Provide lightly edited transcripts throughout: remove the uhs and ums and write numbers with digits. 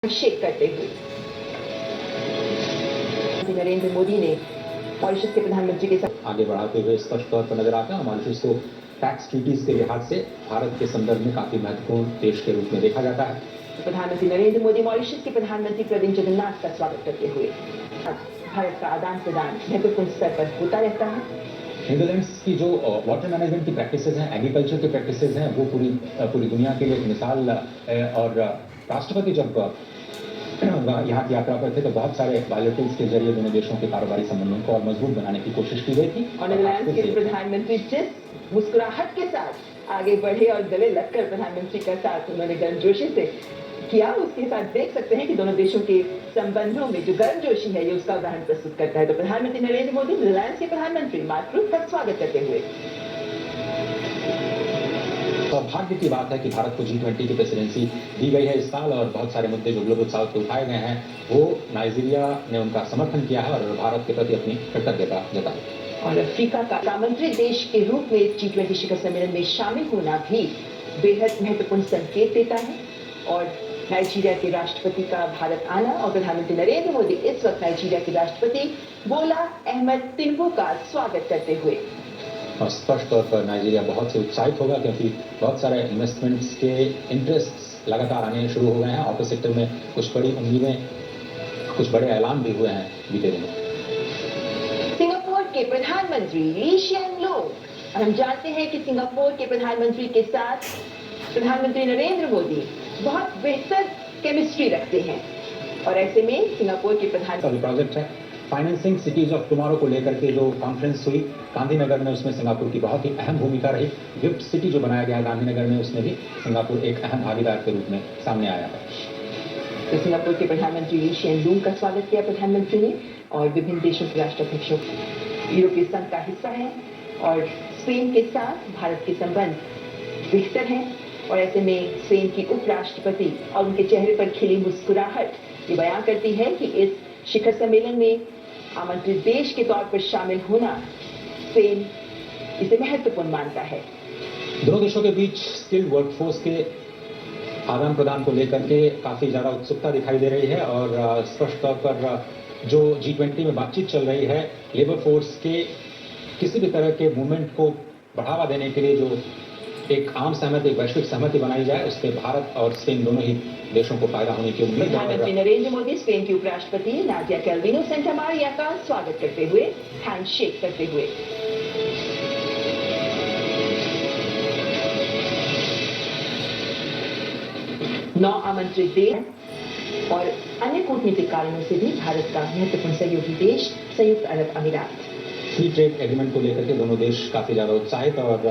Shake करते हुए नरेंद्र मोदी ने मॉरिशस के प्रधानमंत्री के साथ आगे बढ़ाते हुए स्पष्ट तौर पर नजर आता है। मॉरिशस को टैक्स ट्रीटीज के लिहाज से भारत के संदर्भ में काफी महत्वपूर्ण देश के रूप में देखा जाता है। प्रधानमंत्री नरेंद्र मोदी मॉरिशस के प्रधानमंत्री प्रविंद जगन्नाथ का स्वागत करते हुए भारत का आदान प्रदान महत्वपूर्ण स्तर पर होता रहता है। नीदरलैंड्स की जो वाटर मैनेजमेंट की प्रैक्टिसेज हैं, एग्रीकल्चर की प्रैक्टिसेज हैं, वो पूरी दुनिया के लिए एक मिसाल है। और राष्ट्रपति जब यहाँ की यात्रा पर थे तो बहुत सारे बायोलेटरल्स के जरिए दोनों देशों के कारोबारी संबंधों को और मजबूत बनाने की कोशिश की गई थी। और नीदरलैंड्स के प्रधानमंत्री जिस मुस्कुराहट के साथ आगे बढ़े और गले लगकर प्रधानमंत्री का साथ उन्होंने गर्मजोशी से किया, उसके साथ देख सकते हैं कि दोनों देशों के संबंधों में जो गर्मजोशी है ये उसका उदाहरण प्रस्तुत करता है। तो प्रधानमंत्री नरेंद्र मोदी नीदरलैंड्स के प्रधानमंत्री मार्क रूट का स्वागत करते हुए सौभाग्य की बात है कि भारत को G20 की प्रेसिडेंसी दी गई है इस साल, और बहुत सारे मुद्दे जो ग्लोबल साउथ पे उठाए गए हैं वो नाइजीरिया ने उनका समर्थन किया है और भारत के प्रति अपनी कृतज्ञता जताई। और अफ्रीका का आमंत्रित देश के रूप में G20 शिखर सम्मेलन में शामिल होना भी बेहद महत्वपूर्ण संकेत देता है। और नाइजीरिया के राष्ट्रपति का भारत आना और प्रधानमंत्री नरेंद्र मोदी इस वक्त नाइजीरिया के राष्ट्रपति बोला अहमद तिनुबू का स्वागत करते हुए और स्पष्ट तौर पर नाइजीरिया बहुत से उत्साहित होगा, क्योंकि बहुत सारे इन्वेस्टमेंट्स के इंटरेस्ट लगातार आने शुरू हो गए हैं। ऑटो सेक्टर में कुछ बड़ी उम्मीदें, कुछ बड़े ऐलान भी हुए हैं बीते दिनों। सिंगापुर के प्रधानमंत्री ली शिएन लूंग, हम जानते हैं कि सिंगापुर के प्रधानमंत्री के साथ प्रधानमंत्री नरेंद्र मोदी बहुत बेहतर केमिस्ट्री रखते हैं। और ऐसे में सिंगापुर के प्रधानमंत्री प्रोजेक्ट है फाइनेंसिंग सिटीज ऑफ टुमारो को लेकर के जो कॉन्फ्रेंस हुई गांधीनगर में, उसमें सिंगापुर की बहुत ही अहम भूमिका रही। गिफ्ट सिटी जो बनाया गया गांधीनगर में, उसमें भी सिंगापुर एक अहम भागीदार के रूप में सामने आया है। तो सिंगापुर के प्रधानमंत्री ली शिएन लूंग का स्वागत किया प्रधानमंत्री ने। और विभिन्न देशों के राष्ट्राध्यक्षों यूरोपीय संघ का हिस्सा है और स्पेन के साथ भारत के संबंध बेहतर हैं। और ऐसे में स्पेन की उपराष्ट्रपति और उनके चेहरे पर खिली मुस्कुराहट ये बयान करती है कि इस शिखर सम्मेलन में आमंत्रित देश के तौर पर शामिल होना स्पेन इसे महत्वपूर्ण मानता है। दोनों देशों के बीच स्किल्ड वर्कफोर्स के आदान प्रदान को लेकर के काफी ज्यादा उत्सुकता दिखाई दे रही है। और स्पष्ट तौर पर जो G20 में बातचीत चल रही है, लेबर फोर्स के किसी भी तरह के मूवमेंट को बढ़ावा देने के लिए जो एक आम सहमति, एक वैश्विक सहमति बनाई जाए, उससे भारत और स्पेन दोनों ही देशों को फायदा होने की उम्मीद है। प्रधानमंत्री नरेंद्र मोदी स्पेन की उपराष्ट्रपति नादिया कैल्विनो सेंटामारिया का स्वागत करते हुए हैंडशेक करते हुए नौ आमंत्रित देश और अन्य कूटनीतिक कारणों से भी भारत का महत्वपूर्ण सहयोगी देश संयुक्त अरब अमीरात। फ्री ट्रेड एग्रीमेंट को लेकर के दोनों देश काफी ज्यादा उत्साहित, और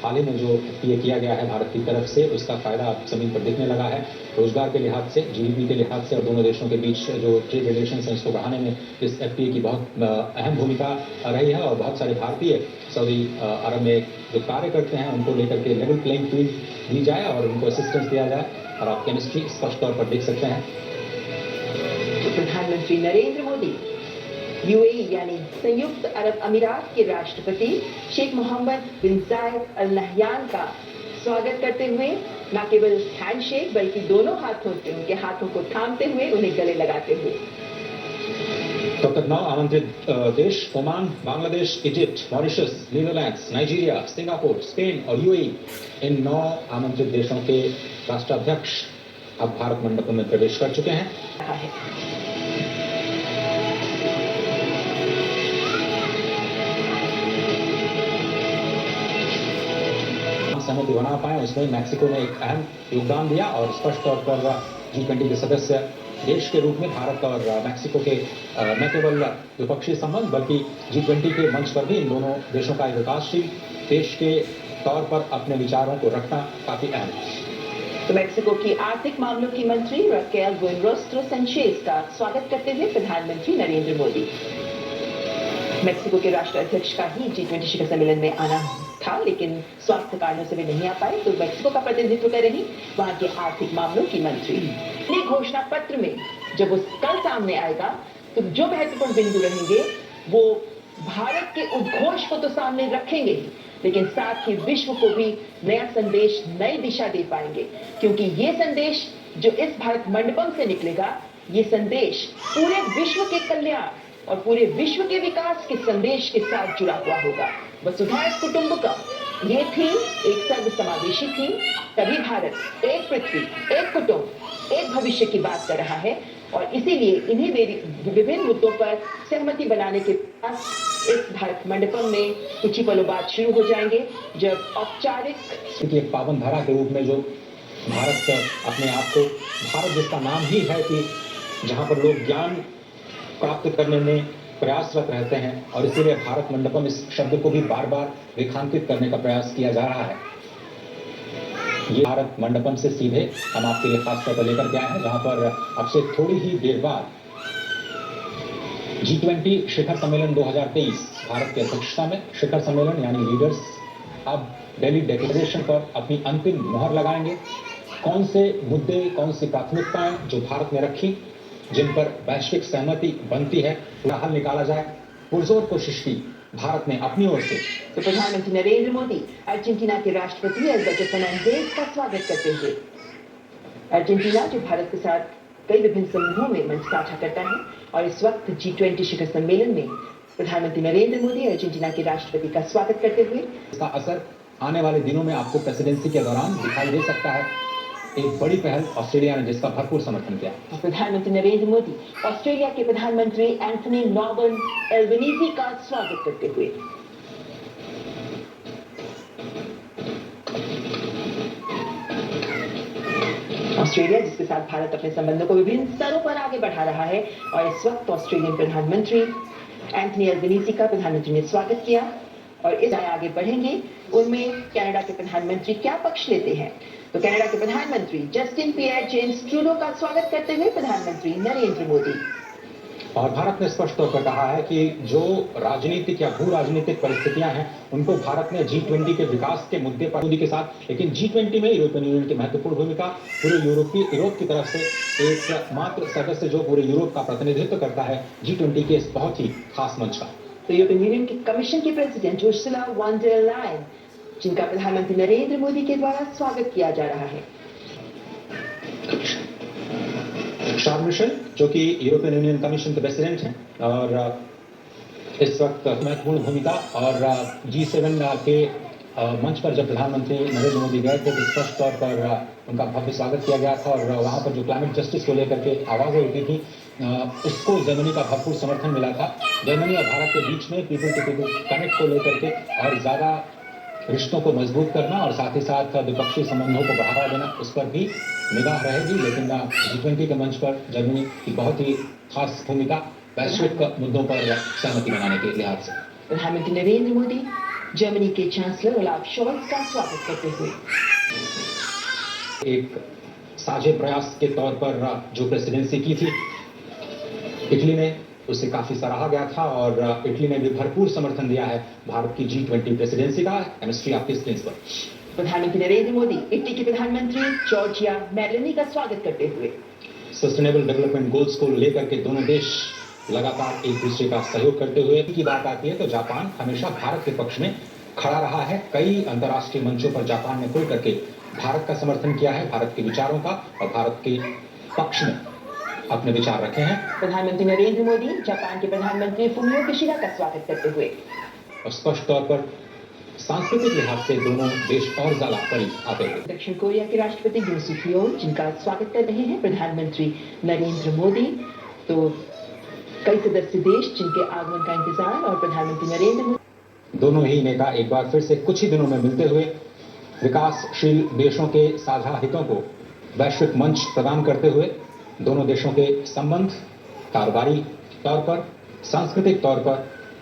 हाल ही में जो FTA किया गया है भारत की तरफ से, उसका फायदा अब जमीन पर दिखने लगा है। रोजगार के लिहाज से, GDP के लिहाज से, और दोनों देशों के बीच जो ट्रेड रिलेशंस हैं उसको बढ़ाने में इस FTA की बहुत अहम भूमिका रही है। और बहुत सारे भारतीय सऊदी अरब में जो कार्य करते हैं उनको लेकर के लेवल प्लेइंग फील्ड दी जाए और उनको असिस्टेंस दिया जाए। और आप केमिस्ट्री स्पष्ट तौर पर देख सकते हैं। प्रधानमंत्री नरेंद्र मोदी UAE यानी संयुक्त अरब अमीरात के राष्ट्रपति शेख मोहम्मद बिन जायद अल नहयान का स्वागत करते हुए न केवल हैंडशेक बल्कि दोनों हाथों से उनके हाथों को थामते हुए उन्हें गले लगाते हुए। तब तक 9 आमंत्रित देश Oman, Bangladesh, Egypt, Mauritius, Netherlands, Nigeria, Singapore, Spain और UAE, इन 9 आमंत्रित देशों के राष्ट्राध्यक्ष अब भारत मंडप में प्रवेश कर चुके हैं। सहमति बना पाए, उसमें मैक्सिको ने एक अहम योगदान दिया। और स्पष्ट तौर पर G20 के सदस्य देश के रूप में भारत और मैक्सिको के न केवल द्विपक्षीय संबंध बल्कि G20 के मंच पर भी इन दोनों देशों का एक विकासशील देश के तौर पर अपने विचारों को रखना काफी अहम है। तो मैक्सिको की आर्थिक मामलों की मंत्री राकेल बुएनरोस्ट्रो सैnchez का स्वागत करते हुए प्रधानमंत्री नरेंद्र मोदी। मैक्सिको के राष्ट्राध्यक्ष का ही G20 शिखर सम्मेलन में आना था, लेकिन स्वास्थ्य कारणों से वे नहीं आ पाए, तो मैक्सिको का प्रतिनिधित्व कर रही वहां के आर्थिक मामलों की मंत्री। घोषणा पत्र में जब वो कल सामने आएगा तो जो महत्वपूर्ण बिंदु रहेंगे वो भारत के उद्घोष को तो सामने रखेंगे ही, लेकिन साथ ही विश्व को भी नया संदेश, नई दिशा दे पाएंगे, क्योंकि ये संदेश जो इस भारत मंडपम से निकलेगा, ये संदेश पूरे विश्व के कल्याण और पूरे विश्व के विकास के संदेश के साथ जुड़ा हुआ होगा। वसुधैव कुटुंबकम ये थीम एक सर्व समावेशी थीम, तभी भारत एक पृथ्वी, एक कुटुंब, एक भविष्य की बात कर रहा है और इसीलिए इन्हीं विभिन्न मुद्दों पर सहमति बनाने के पास इस भारत मंडपम में कुछ ही पलों बाद शुरू हो जाएंगे, जब औपचारिक एक पावन धारा के रूप में जो भारत अपने आप को, भारत जिसका नाम ही है कि जहां पर लोग ज्ञान प्राप्त करने में प्रयासरत रहते हैं, और इसीलिए भारत मंडपम इस शब्द को भी बार बार रेखांकित करने का प्रयास किया जा रहा है। ये भारत मंडपम से सीधे हम आपके लिए खास तौर पर लेकर के आए हैं, जहां पर अब से थोड़ी ही देर बाद G20 शिखर सम्मेलन 2023 भारत की अध्यक्षता में शिखर सम्मेलन यानी लीडर्स अब दिल्ली डिक्लेरेशन पर अपनी अंतिम मुहर लगाएंगे। कौन से मुद्दे, कौन सी प्राथमिकताएं जो भारत ने रखी, जिन पर वैश्विक सहमति बनती है, उनका हल निकाला जाए, पुरजोर कोशिश की भारत ने अपनी ओर से। तो प्रधानमंत्री नरेंद्र मोदी अर्जेंटीना के राष्ट्रपति अल्बर्टो फर्नांडिज का स्वागत करते हुए, अर्जेंटीना जो भारत के साथ कई विभिन्न समूहों में मंच साझा करता है और इस वक्त G20 शिखर सम्मेलन में प्रधानमंत्री नरेंद्र मोदी अर्जेंटीना के राष्ट्रपति का स्वागत करते हुए, इसका असर आने वाले दिनों में आपको प्रेसिडेंसी के दौरान दिखाई दे सकता है। एक बड़ी पहल ऑस्ट्रेलिया ने जिसका भरपूर समर्थन किया। प्रधानमंत्री नरेंद्र मोदी ऑस्ट्रेलिया के प्रधानमंत्री एंथनी नॉर्बन एल्बनीजी का स्वागत करते हुए, ऑस्ट्रेलिया जिसके साथ भारत अपने संबंधों को विभिन्न स्तरों पर आगे बढ़ा रहा है और इस वक्त ऑस्ट्रेलियन प्रधानमंत्री एंथनी एल्बनीजी का प्रधानमंत्री ने स्वागत किया और इस आगे बढ़ेंगे उनमें कनाडा के प्रधानमंत्री क्या पक्ष लेते हैं। तो कनाडा के प्रधानमंत्री जस्टिन पियर जेम्स ट्रूडो का स्वागत करते हुए प्रधानमंत्री नरेंद्र मोदी। और भारत ने स्पष्ट तौर पर कहा है कि जो राजनीतिक या भू राजनीतिक परिस्थितियां हैं, उनको भारत ने G20 के विकास के मुद्दे पर मोदी के साथ, लेकिन G20 में यूरोपियन यूनियन की महत्वपूर्ण भूमिका, पूरे यूरोप की तरफ से एक मात्र सदस्य जो पूरे यूरोप का प्रतिनिधित्व करता है G20 के इस बहुत ही खास मंच का। तो यूरोपियन यूनियन की कमीशन की president Ursula von der Leyen, जिनका प्रधानमंत्री नरेंद्र मोदी के द्वारा स्वागत किया जा रहा है। शार्ल मिशेल जो कि यूरोपियन यूनियन कमीशन के प्रेसिडेंट हैं और इस वक्त महत्वपूर्ण भूमिका, और G7 के मंच पर जब प्रधानमंत्री नरेंद्र मोदी गए थे तो स्पष्ट तौर पर उनका भव्य स्वागत किया गया था और वहां पर जो क्लाइमेट जस्टिस को लेकर के आवाजें उठी थी उसको जर्मनी का भरपूर समर्थन मिला था। जर्मनी और भारत के बीच में पीपल टू पीपल कनेक्ट को लेकर के और ज्यादा रिश्तों को मजबूत करना और साथ ही साथ द्विपक्षीय संबंधों को बढ़ावा देना, उस पर भी निगाह रहेगी। लेकिन G20 के मंच पर जर्मनी की बहुत ही खास भूमिका वैश्विक मुद्दों पर सहमति बनाने के लिहाज से। प्रधानमंत्री नरेंद्र मोदी जर्मनी के चांसलर ओलाफ शोल्ज का स्वागत करते हुए, एक साझे प्रयास के तौर पर जो प्रेसिडेंसी की थी इटली ने, उसे काफी सराहा गया था और इटली ने भी भरपूर समर्थन दिया है भारत की G20 प्रेसिडेंसी का। केमिस्ट्री आपकी स्क्रीन पर। प्रधानमंत्री नरेंद्र मोदी इटली के प्रधानमंत्री जॉर्जिया मेलोनी का स्वागत करते हुए, सस्टेनेबल डेवलपमेंट गोल्स को लेकर के दोनों देश लगातार एक दूसरे का सहयोग करते हुए की बात आती है तो जापान हमेशा भारत के पक्ष में खड़ा रहा है। कई अंतर्राष्ट्रीय मंचों पर जापान ने खुल करके भारत का समर्थन किया है, भारत के विचारों का, और भारत के पक्ष में अपने विचार रखे हैं। प्रधानमंत्री नरेंद्र मोदी जापान के प्रधानमंत्री फुमियो किशिदा का स्वागत करते हुए, और स्पष्ट तौर पर सांस्कृतिक लिहाज से दोनों देश और ज्यादा करीब आते हैं। दक्षिण कोरिया के राष्ट्रपति यून सुक येओल, जिनका स्वागत कर रहे हैं प्रधानमंत्री नरेंद्र मोदी। तो कई सदस्य देश जिनके आगमन का इंतजार और प्रधानमंत्री नरेंद्र मोदी, दोनों ही नेता एक बार फिर से कुछ ही दिनों में मिलते हुए विकासशील देशों के साझा हितों को वैश्विक मंच प्रदान करते हुए दोनों देशों के संबंध कारोबारी तौर पर, सांस्कृतिक तौर पर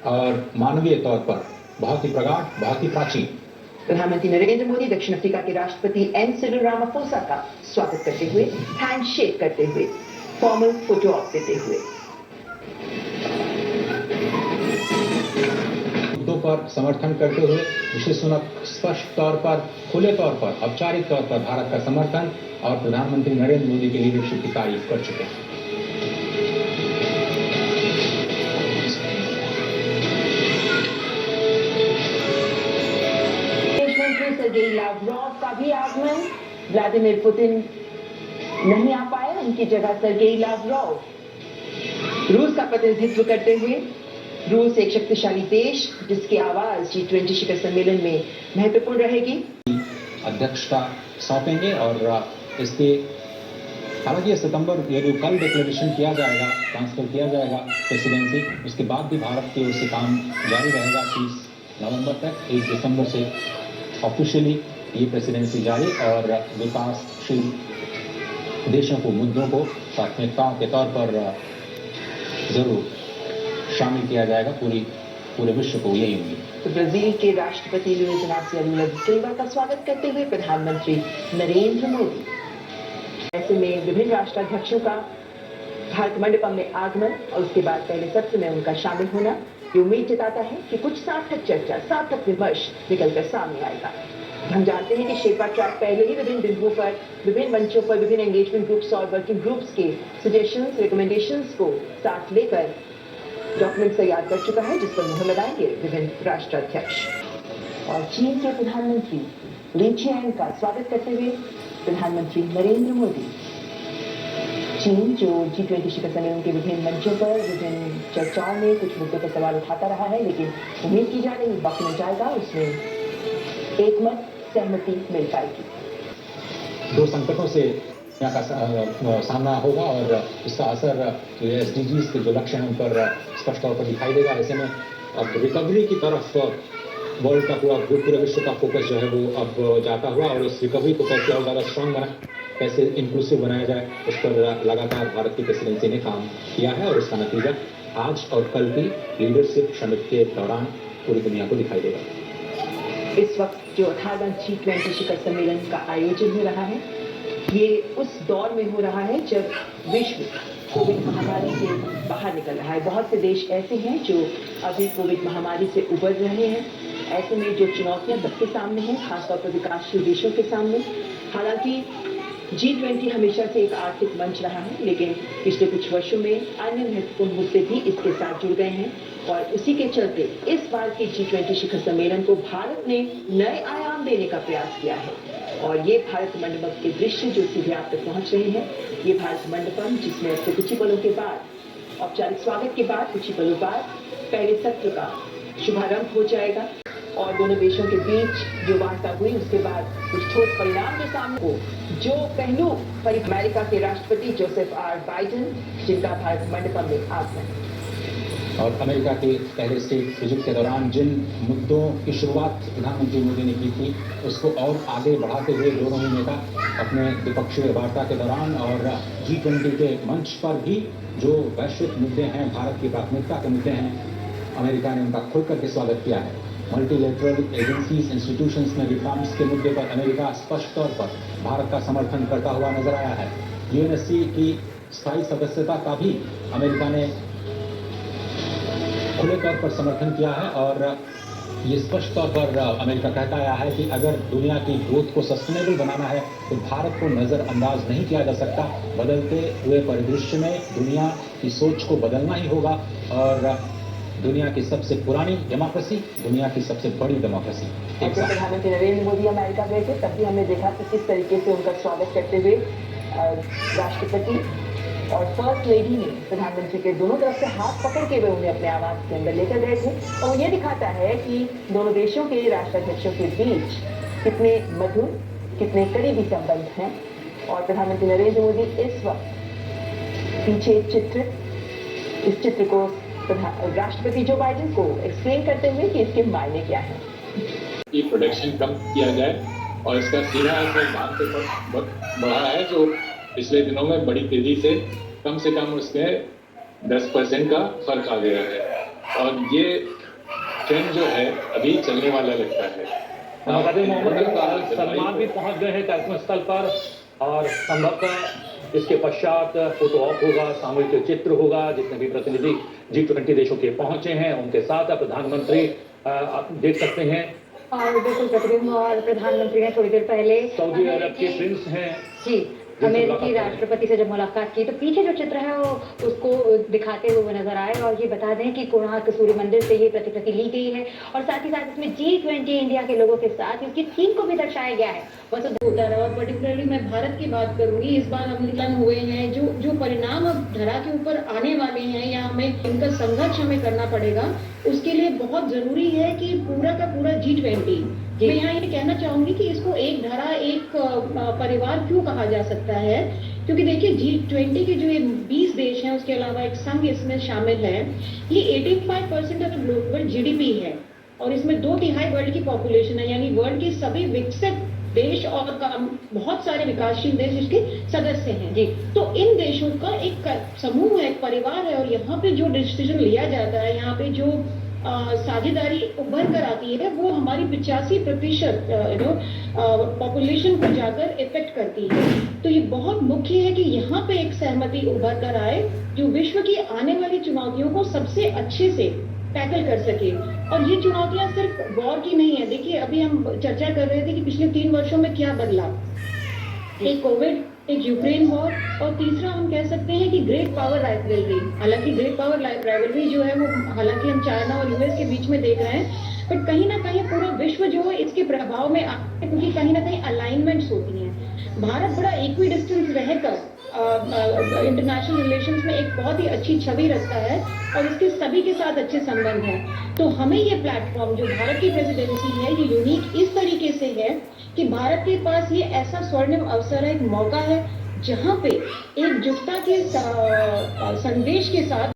और मानवीय तौर पर बहुत ही प्रगाढ़, बहुत ही प्राचीन। प्रधानमंत्री नरेंद्र मोदी दक्षिण अफ्रीका के राष्ट्रपति एन सिरिल रामाफोसा का स्वागत करते हुए, हैंडशेक करते हुए, फॉर्मल फोटो ऑप देते हुए, मुद्दों पर समर्थन करते हुए ऋषि सुनक स्पष्ट तौर पर, खुले तौर पर, औपचारिक तौर पर भारत का समर्थन और प्रधानमंत्री नरेंद्र मोदी की लीडरशिप की तारीफ कर चुके हैं। विदेश मंत्री सर्गेई लावरोव का भी आगमन, व्लादिमीर पुतिन नहीं आ पाए, उनकी जगह सर्गेई लावरोव रूस का प्रतिनिधित्व करते हुए। रूस एक शक्तिशाली देश जिसकी आवाज G20 शिखर सम्मेलन में महत्वपूर्ण रहेगी। अध्यक्षता सौंपेंगे और इसके हालांकि सितंबर ये जो कल डिक्लेरेशन किया जाएगा, ट्रांसफर किया जाएगा प्रेसिडेंसी, उसके बाद भी भारत की ओर से काम जारी रहेगा 30 नवंबर तक। 1 दिसंबर से ऑफिशियली ये प्रेसिडेंसी जारी और विकासशील देशों को, मुद्दों को प्राथमिकताओं के तौर पर जरूर शामिल किया जाएगा। पूरे विश्व को यही उम्मीद। तो ब्राजील के राष्ट्रपति लुइज इनासियो लुला दा सिल्वा का स्वागत करते हुए प्रधानमंत्री नरेंद्र मोदी। ऐसे में विभिन्न राष्ट्राध्यक्षों का भारत मंडपम में आगमन और उसके बाद पहले सत्र में उनका शामिल होना ये उम्मीद जताता है कि कुछ सार्थक चर्चा, सार्थक विमर्श निकलकर सामने आएगा। हम जानते हैं कि शेरपा ट्रैक पहले ही विभिन्न बिंदुओं पर, विभिन्न मंचों पर, विभिन्न एंगेजमेंट ग्रुप्स और वर्किंग ग्रुप्स के सजेशंस, रिकमेंडेशंस को साथ लेकर डॉक्यूमेंट तैयार कर चुका है, जिस पर मुहर लगाएंगे विभिन्न राष्ट्राध्यक्ष। और चीन के प्रधानमंत्री ली चियांग का स्वागत करते हुए प्रधानमंत्री नरेंद्र मोदी। चीन जो G20 शिखर सम्मेलन के विभिन्न मंचों पर विभिन्न चर्चाओं में कुछ मुद्दों पर सवाल उठाता रहा है, लेकिन उम्मीद की जा रही डॉक्यूमेंट आएगा, उसमें एकमत सहमति मिल पाएगी। दो संकटों से यहाँ का सामना होगा और इसका असर SDGs के जो लक्ष्य हैं उन पर स्पष्ट तौर पर दिखाई देगा। ऐसे में अब रिकवरी की तरफ वर्ल्ड का पूरे विश्व का फोकस जो है वो अब जाता हुआ और उस रिकवरी को कैसे और ज़्यादा स्ट्रांग बनाए, कैसे इंक्लूसिव बनाया जाए, उस पर लगातार भारत की प्रेसिडेंसी ने काम किया है और उसका नतीजा आज और कल की लीडरशिप समिट के दौरान पूरी दुनिया को दिखाई देगा। इस वक्त जो 18वां G20 शिखर सम्मेलन का आयोजन हो रहा है, ये उस दौर में हो रहा है जब विश्व कोविड महामारी से बाहर निकल रहा है। बहुत से देश ऐसे हैं जो अभी कोविड महामारी से उबर रहे हैं। ऐसे में जो चुनौतियां सबके सामने हैं, खासतौर पर विकासशील देशों के सामने, हालांकि G20 हमेशा से एक आर्थिक मंच रहा है, लेकिन पिछले कुछ वर्षों में अन्य महत्वपूर्ण मुद्दे भी इसके साथ जुड़ गए हैं और उसी के चलते इस बार के G20 शिखर सम्मेलन को भारत ने नए आयाम देने का प्रयास किया है। और ये भारत मंडपम के दृश्य जो सीधे आप तक पहुंच रहे हैं, ये भारत मंडपम जिसमें अब से कुछ ही पलों के बाद, औपचारिक स्वागत के बाद कुछ ही पलों बाद पहले सत्र का शुभारंभ हो जाएगा और दोनों देशों के बीच जो वार्ता हुई उसके बाद कुछ ठोस परिणाम जो सामने हो, जो पहलू अमेरिका के राष्ट्रपति जोसेफ आर बाइडेन जिनका भारत मंडपम में आगमन और अमेरिका के पहले स्टेट विजिट के दौरान जिन मुद्दों की शुरुआत प्रधानमंत्री मोदी ने की थी उसको और आगे बढ़ाते हुए दोनों ही नेता अपने द्विपक्षीय वार्ता के दौरान और G20 के मंच पर भी जो वैश्विक मुद्दे हैं, भारत की प्राथमिकता के मुद्दे हैं, अमेरिका ने उनका खुल करके स्वागत किया है। मल्टीलेटरल एजेंसीज, इंस्टीट्यूशंस में रिफॉर्म्स के मुद्दे पर अमेरिका स्पष्ट तौर पर भारत का समर्थन करता हुआ नजर आया है। UNSC की स्थायी सदस्यता का भी अमेरिका ने खुले तौर पर समर्थन किया है और ये स्पष्ट तौर पर अमेरिका कहता आया है कि अगर दुनिया की ग्रोथ को सस्टेनेबल बनाना है तो भारत को नजरअंदाज नहीं किया जा सकता। बदलते हुए परिदृश्य में दुनिया की सोच को बदलना ही होगा और दुनिया की सबसे पुरानी डेमोक्रेसी, दुनिया की सबसे बड़ी डेमोक्रेसी। प्रधानमंत्री नरेंद्र मोदी अमेरिका गए थे, तब भी हमने देखा कि किस तरीके से उनका स्वागत करते हुए राष्ट्रपति और फर्स्ट लेडी ने प्रधानमंत्री के दोनों तरफ से हाथ पकड़ के वे उन्हें अपने आवास के अंदर लेकर गए थे। और ये दिखाता है कि दोनों देशों के राष्ट्राध्यक्षों के बीच कितने मधुर, कितने करीबी संबंध हैं। और प्रधानमंत्री नरेंद्र मोदी इस वक्त पीछे इस चित्र को राष्ट्रपति जो बाइडेन को एक्सप्लेन करते हुए कि इसके मायने क्या हैं। कि प्रोडक्शन कम किया जाए और इसका सीधा असर दाम पे बढ़ा है, जो पिछले दिनों में बड़ी तेजी से कम उसमें 10% का फर्क आ गया है और ये ट्रेंड जो है अभी चलने वाला लगता है। मोहम्मद सलमान भी पहुंच गए हैं कार्यक्रम स्थल पर और संभवतः इसके पश्चात फोटो ऑप होगा, सामूहिक चित्र होगा। जितने भी प्रतिनिधि G20 देशों के पहुंचे हैं उनके साथ प्रधानमंत्री आप देख सकते हैं। और बिल्कुल प्रतिनिधि और प्रधानमंत्री ने थोड़ी देर पहले सऊदी अरब के प्रिंस हैं जी अमेरिकी राष्ट्रपति से जब मुलाकात की तो पीछे जो चित्र है वो उसको दिखाते हुए वो नजर आए। और ये बता दें कि कोणार्क सूर्य मंदिर से ये प्रतिकृति ली गई है और साथ ही साथ इसमें G20 इंडिया के लोगों के साथ इसकी थीम को भी दर्शाया गया है। होता रहा और पर्टिकुलरली मैं भारत की बात करूंगी, इस बार अवलोकन हुए हैं जो परिणाम अब धरा के ऊपर आने वाले हैं या हमें इनका संघर्ष हमें करना पड़ेगा, उसके लिए बहुत जरूरी है कि पूरा का पूरा G20, मैं यहाँ ये कहना चाहूंगी कि इसको एक धरा एक परिवार क्यों कहा जा सकता है, क्योंकि देखिए G20 के जो ये 20 देश हैं उसके अलावा एक संघ इसमें शामिल है। ये 85% ऑफ ग्लोबल GDP है और इसमें 2/3 वर्ल्ड की पॉपुलेशन है, यानी वर्ल्ड के सभी विकसित देश और बहुत सारे विकासशील देश इसके सदस्य हैं जी। तो इन देशों का एक समूह है, एक परिवार है और यहाँ पे जो डिसीजन लिया जाता है, यहाँ पे जो साझेदारी उभर कर आती है वो हमारी 85% पॉपुलेशन को जाकर इफेक्ट करती है। तो ये बहुत मुख्य है कि यहाँ पे एक सहमति उभर कर आए जो विश्व की आने वाली चुनौतियों को सबसे अच्छे से टैकल कर सके। और ये चुनौतियां सिर्फ वॉर की नहीं है। देखिए अभी हम चर्चा कर रहे थे कि पिछले 3 वर्षों में क्या बदला, एक कोविड, एक यूक्रेन वॉर और तीसरा हम कह सकते हैं कि ग्रेट पावर राइवलरी। हालांकि ग्रेट पावर राइवलरी जो है वो हालांकि हम चाइना और यूएस के बीच में देख रहे हैं, बट कहीं ना कहीं पूरा विश्व जो है इसके प्रभाव में आता है, क्योंकि कहीं ना कहीं अलाइनमेंट्स होती हैं। भारत बड़ा इक्वी डिस्टेंस रहकर इंटरनेशनल रिलेशंस में एक बहुत ही अच्छी छवि रखता है और इसके सभी के साथ अच्छे संबंध हैं। तो हमें ये प्लेटफॉर्म जो भारत की प्रेसिडेंसी है ये यूनिक इस तरीके से है कि भारत के पास ये ऐसा स्वर्णिम अवसर है, एक मौका है जहां पे एकजुटता के संदेश के साथ